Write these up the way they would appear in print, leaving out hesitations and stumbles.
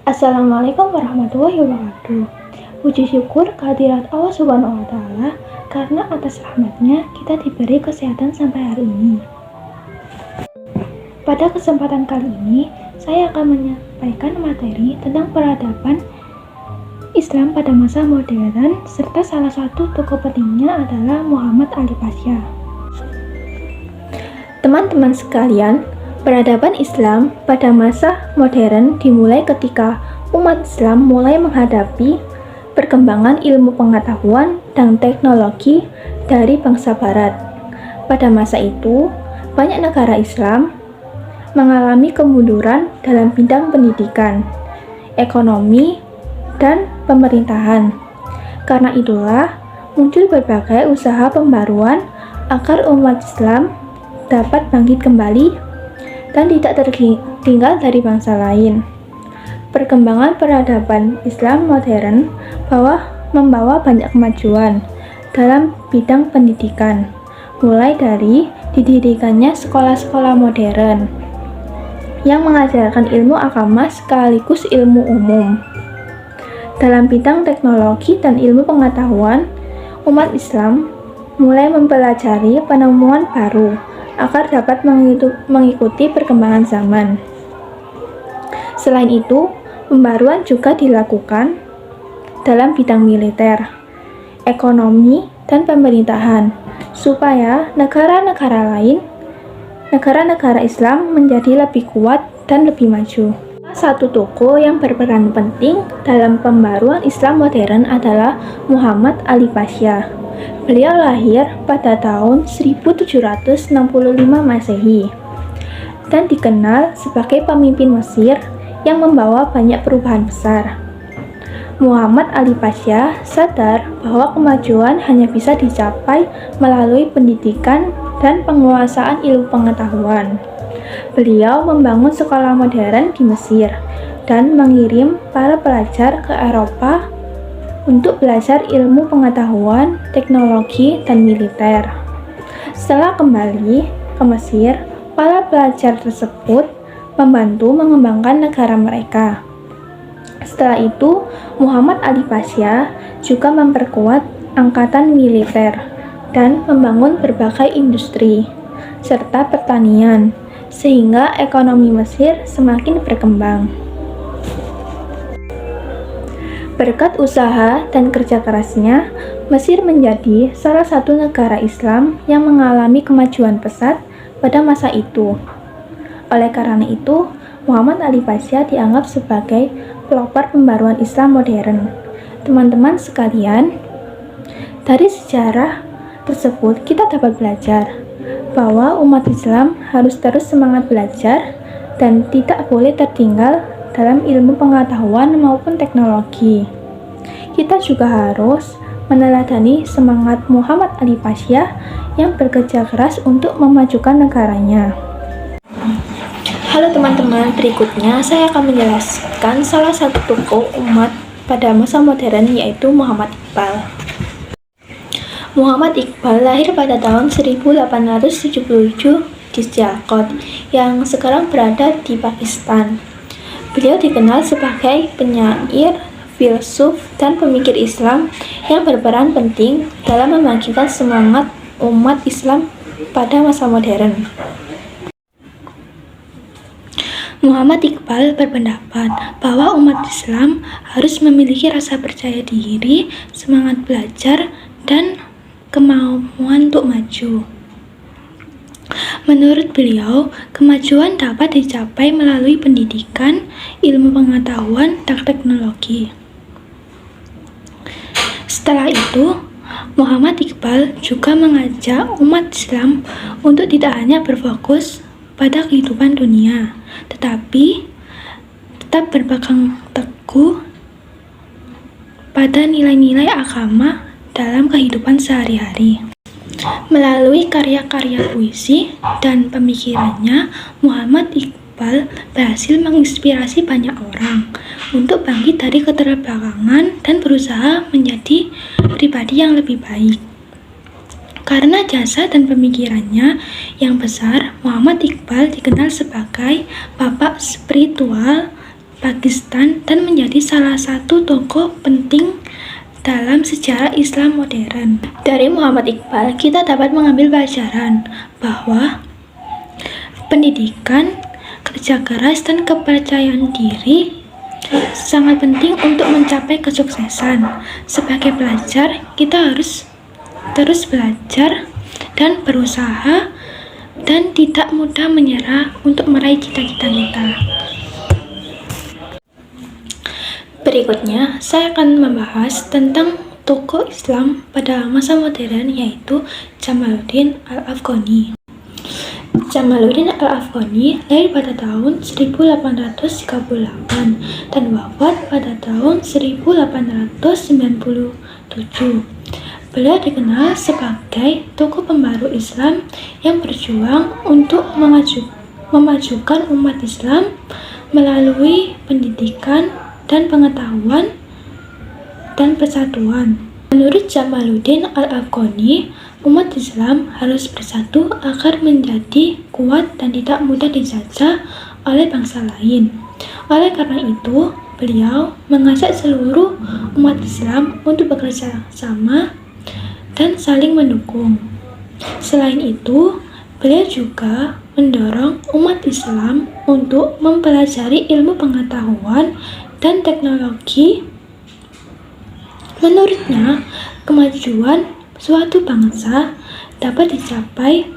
Assalamualaikum warahmatullahi wabarakatuh. Puji syukur kehadirat Allah Subhanahu wa Ta'ala, karena atas rahmatnya kita diberi kesehatan sampai hari ini. Pada kesempatan kali ini, saya akan menyampaikan materi tentang peradaban Islam pada masa modern, serta salah satu tokoh pentingnya adalah Muhammad Ali Pasha. Teman-teman sekalian, peradaban Islam pada masa modern dimulai ketika umat Islam mulai menghadapi perkembangan ilmu pengetahuan dan teknologi dari bangsa Barat. Pada masa itu, banyak negara Islam mengalami kemunduran dalam bidang pendidikan, ekonomi, dan pemerintahan. Karena itulah muncul berbagai usaha pembaruan agar umat Islam dapat bangkit kembali dan tidak tertinggal dari bangsa lain. Perkembangan peradaban Islam modern membawa banyak kemajuan dalam bidang pendidikan, mulai dari didirikannya sekolah-sekolah modern yang mengajarkan ilmu agama sekaligus ilmu umum. Dalam bidang teknologi dan ilmu pengetahuan, umat Islam mulai mempelajari penemuan baru agar dapat mengikuti perkembangan zaman. Selain itu, pembaruan juga dilakukan dalam bidang militer, ekonomi, dan pemerintahan, supaya negara-negara Islam menjadi lebih kuat dan lebih maju. Salah satu tokoh yang berperan penting dalam pembaruan Islam modern adalah Muhammad Ali Pasha. Beliau lahir pada tahun 1765 Masehi dan dikenal sebagai pemimpin Mesir yang membawa banyak perubahan besar. Muhammad Ali Pasha sadar bahwa kemajuan hanya bisa dicapai melalui pendidikan dan penguasaan ilmu pengetahuan. Beliau membangun sekolah modern di Mesir dan mengirim para pelajar ke Eropa untuk belajar ilmu pengetahuan, teknologi, dan militer. Setelah kembali ke Mesir, para pelajar tersebut membantu mengembangkan negara mereka. Setelah itu, Muhammad Ali Pasha juga memperkuat angkatan militer dan membangun berbagai industri serta pertanian, sehingga ekonomi Mesir semakin berkembang. Berkat usaha dan kerja kerasnya, Mesir menjadi salah satu negara Islam yang mengalami kemajuan pesat pada masa itu. Oleh karena itu, Muhammad Ali Pasha dianggap sebagai pelopor pembaruan Islam modern. Teman-teman sekalian, dari sejarah tersebut kita dapat belajar bahwa umat Islam harus terus semangat belajar dan tidak boleh tertinggal dalam ilmu pengetahuan maupun teknologi. Kita juga harus meneladani semangat Muhammad Ali Pasha yang bekerja keras untuk memajukan negaranya. Halo teman-teman, berikutnya saya akan menjelaskan salah satu tokoh umat pada masa modern, yaitu Muhammad Iqbal. Muhammad Iqbal lahir pada tahun 1877 di Sialkot, yang sekarang berada di Pakistan. Beliau dikenal sebagai penyair, filsuf, dan pemikir Islam yang berperan penting dalam membangkitkan semangat umat Islam pada masa modern. Muhammad Iqbal berpendapat bahwa umat Islam harus memiliki rasa percaya diri, semangat belajar, dan kemauan untuk maju. Menurut beliau, kemajuan dapat dicapai melalui pendidikan, ilmu pengetahuan, dan teknologi. Setelah itu, Muhammad Iqbal juga mengajak umat Islam untuk tidak hanya berfokus pada kehidupan dunia, tetapi tetap berpegang teguh pada nilai-nilai agama dalam kehidupan sehari-hari. Melalui karya-karya puisi dan pemikirannya, Muhammad Iqbal berhasil menginspirasi banyak orang untuk bangkit dari keterbelakangan dan berusaha menjadi pribadi yang lebih baik. Karena jasa dan pemikirannya yang besar, Muhammad Iqbal dikenal sebagai bapak spiritual Pakistan, dan menjadi salah satu tokoh penting dalam sejarah Islam modern. Dari Muhammad Iqbal, kita dapat mengambil pelajaran bahwa pendidikan, kerja keras, dan kepercayaan diri sangat penting untuk mencapai kesuksesan. Sebagai pelajar, kita harus terus belajar dan berusaha dan tidak mudah menyerah untuk meraih cita-cita kita. Berikutnya, saya akan membahas tentang tokoh Islam pada masa modern, yaitu Jamaluddin Al-Afghani. Jamaluddin Al-Afghani lahir pada tahun 1838 dan wafat pada tahun 1897. Beliau dikenal sebagai tokoh pembaru Islam yang berjuang untuk memajukan umat Islam melalui pendidikan dan pengetahuan dan persatuan. Menurut Jamaluddin Al-Afghani, umat Islam harus bersatu agar menjadi kuat dan tidak mudah dijajah oleh bangsa lain. Oleh karena itu, beliau mengajak seluruh umat Islam untuk bekerja sama dan saling mendukung. Selain itu, beliau juga mendorong umat Islam untuk mempelajari ilmu pengetahuan dan teknologi. Menurutnya, kemajuan suatu bangsa dapat dicapai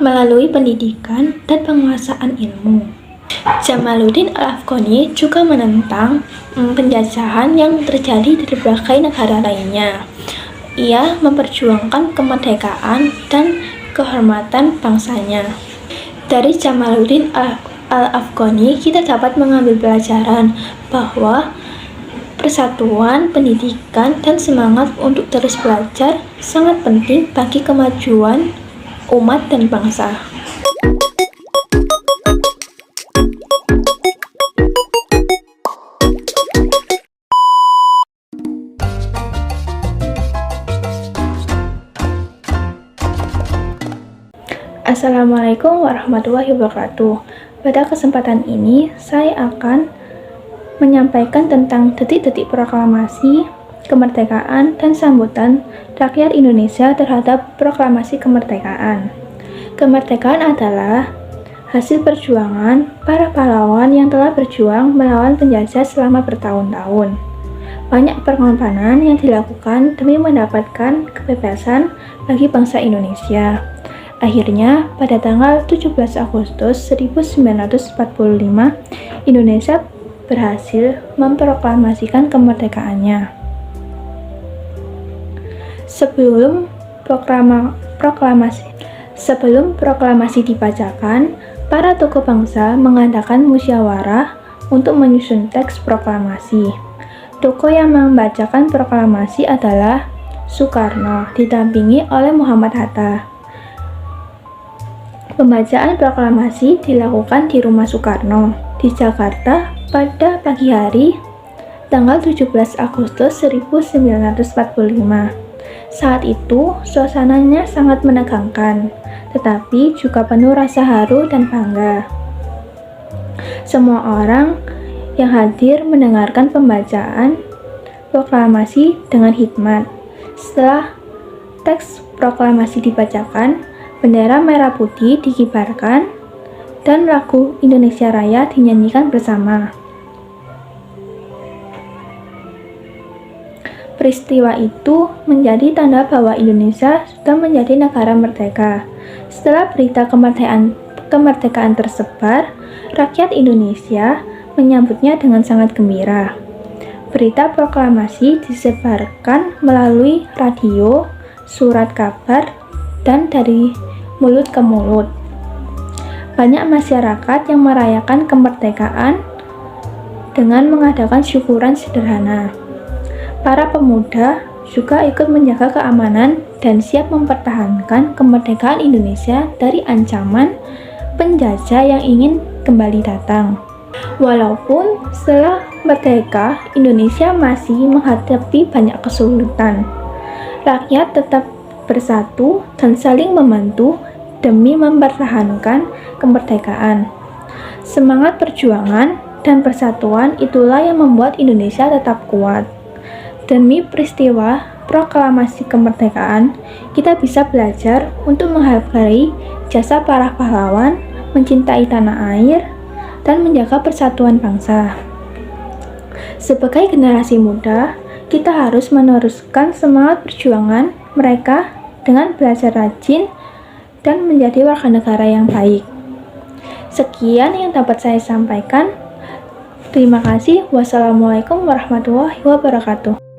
melalui pendidikan dan penguasaan ilmu. Jamaluddin Al-Afghani juga menentang penjajahan yang terjadi di berbagai negara lainnya. Ia memperjuangkan kemerdekaan dan kehormatan bangsanya. Dari Jamaluddin Al-Afghani, kita dapat mengambil pelajaran bahwa persatuan, pendidikan, dan semangat untuk terus belajar sangat penting bagi kemajuan umat dan bangsa. Assalamualaikum warahmatullahi wabarakatuh. Pada kesempatan ini, saya akan menyampaikan tentang detik-detik proklamasi kemerdekaan dan sambutan rakyat Indonesia terhadap proklamasi kemerdekaan. Kemerdekaan adalah hasil perjuangan para pahlawan yang telah berjuang melawan penjajah selama bertahun-tahun. Banyak pengorbanan yang dilakukan demi mendapatkan kebebasan bagi bangsa Indonesia. Akhirnya, pada tanggal 17 Agustus 1945, Indonesia berhasil memproklamasikan kemerdekaannya. Sebelum proklamasi dibacakan, para tokoh bangsa mengadakan musyawarah untuk menyusun teks proklamasi. Tokoh yang membacakan proklamasi adalah Soekarno, didampingi oleh Muhammad Hatta. Pembacaan proklamasi dilakukan di rumah Soekarno di Jakarta pada pagi hari tanggal 17 Agustus 1945. Saat itu suasananya sangat menegangkan, tetapi juga penuh rasa haru dan bangga. Semua orang yang hadir mendengarkan pembacaan proklamasi dengan hikmat. Setelah teks proklamasi dibacakan, bendera merah putih dikibarkan dan lagu Indonesia Raya dinyanyikan bersama. Peristiwa itu menjadi tanda bahwa Indonesia sudah menjadi negara merdeka. Setelah berita kemerdekaan tersebar, rakyat Indonesia menyambutnya dengan sangat gembira. Berita proklamasi disebarkan melalui radio, surat kabar, dan dari mulut ke mulut. Banyak masyarakat yang merayakan kemerdekaan dengan mengadakan syukuran sederhana. Para pemuda juga ikut menjaga keamanan dan siap mempertahankan kemerdekaan Indonesia dari ancaman penjajah yang ingin kembali datang. Walaupun setelah merdeka, Indonesia masih menghadapi banyak kesulitan. Rakyat tetap bersatu dan saling membantu demi mempertahankan kemerdekaan. Semangat perjuangan dan persatuan itulah yang membuat Indonesia tetap kuat. Demi peristiwa proklamasi kemerdekaan, kita bisa belajar untuk menghargai jasa para pahlawan, mencintai tanah air, dan menjaga persatuan bangsa. Sebagai generasi muda, kita harus meneruskan semangat perjuangan mereka dengan belajar rajin dan menjadi warga negara yang baik. Sekian yang dapat saya sampaikan. Terima kasih. Wassalamualaikum warahmatullahi wabarakatuh.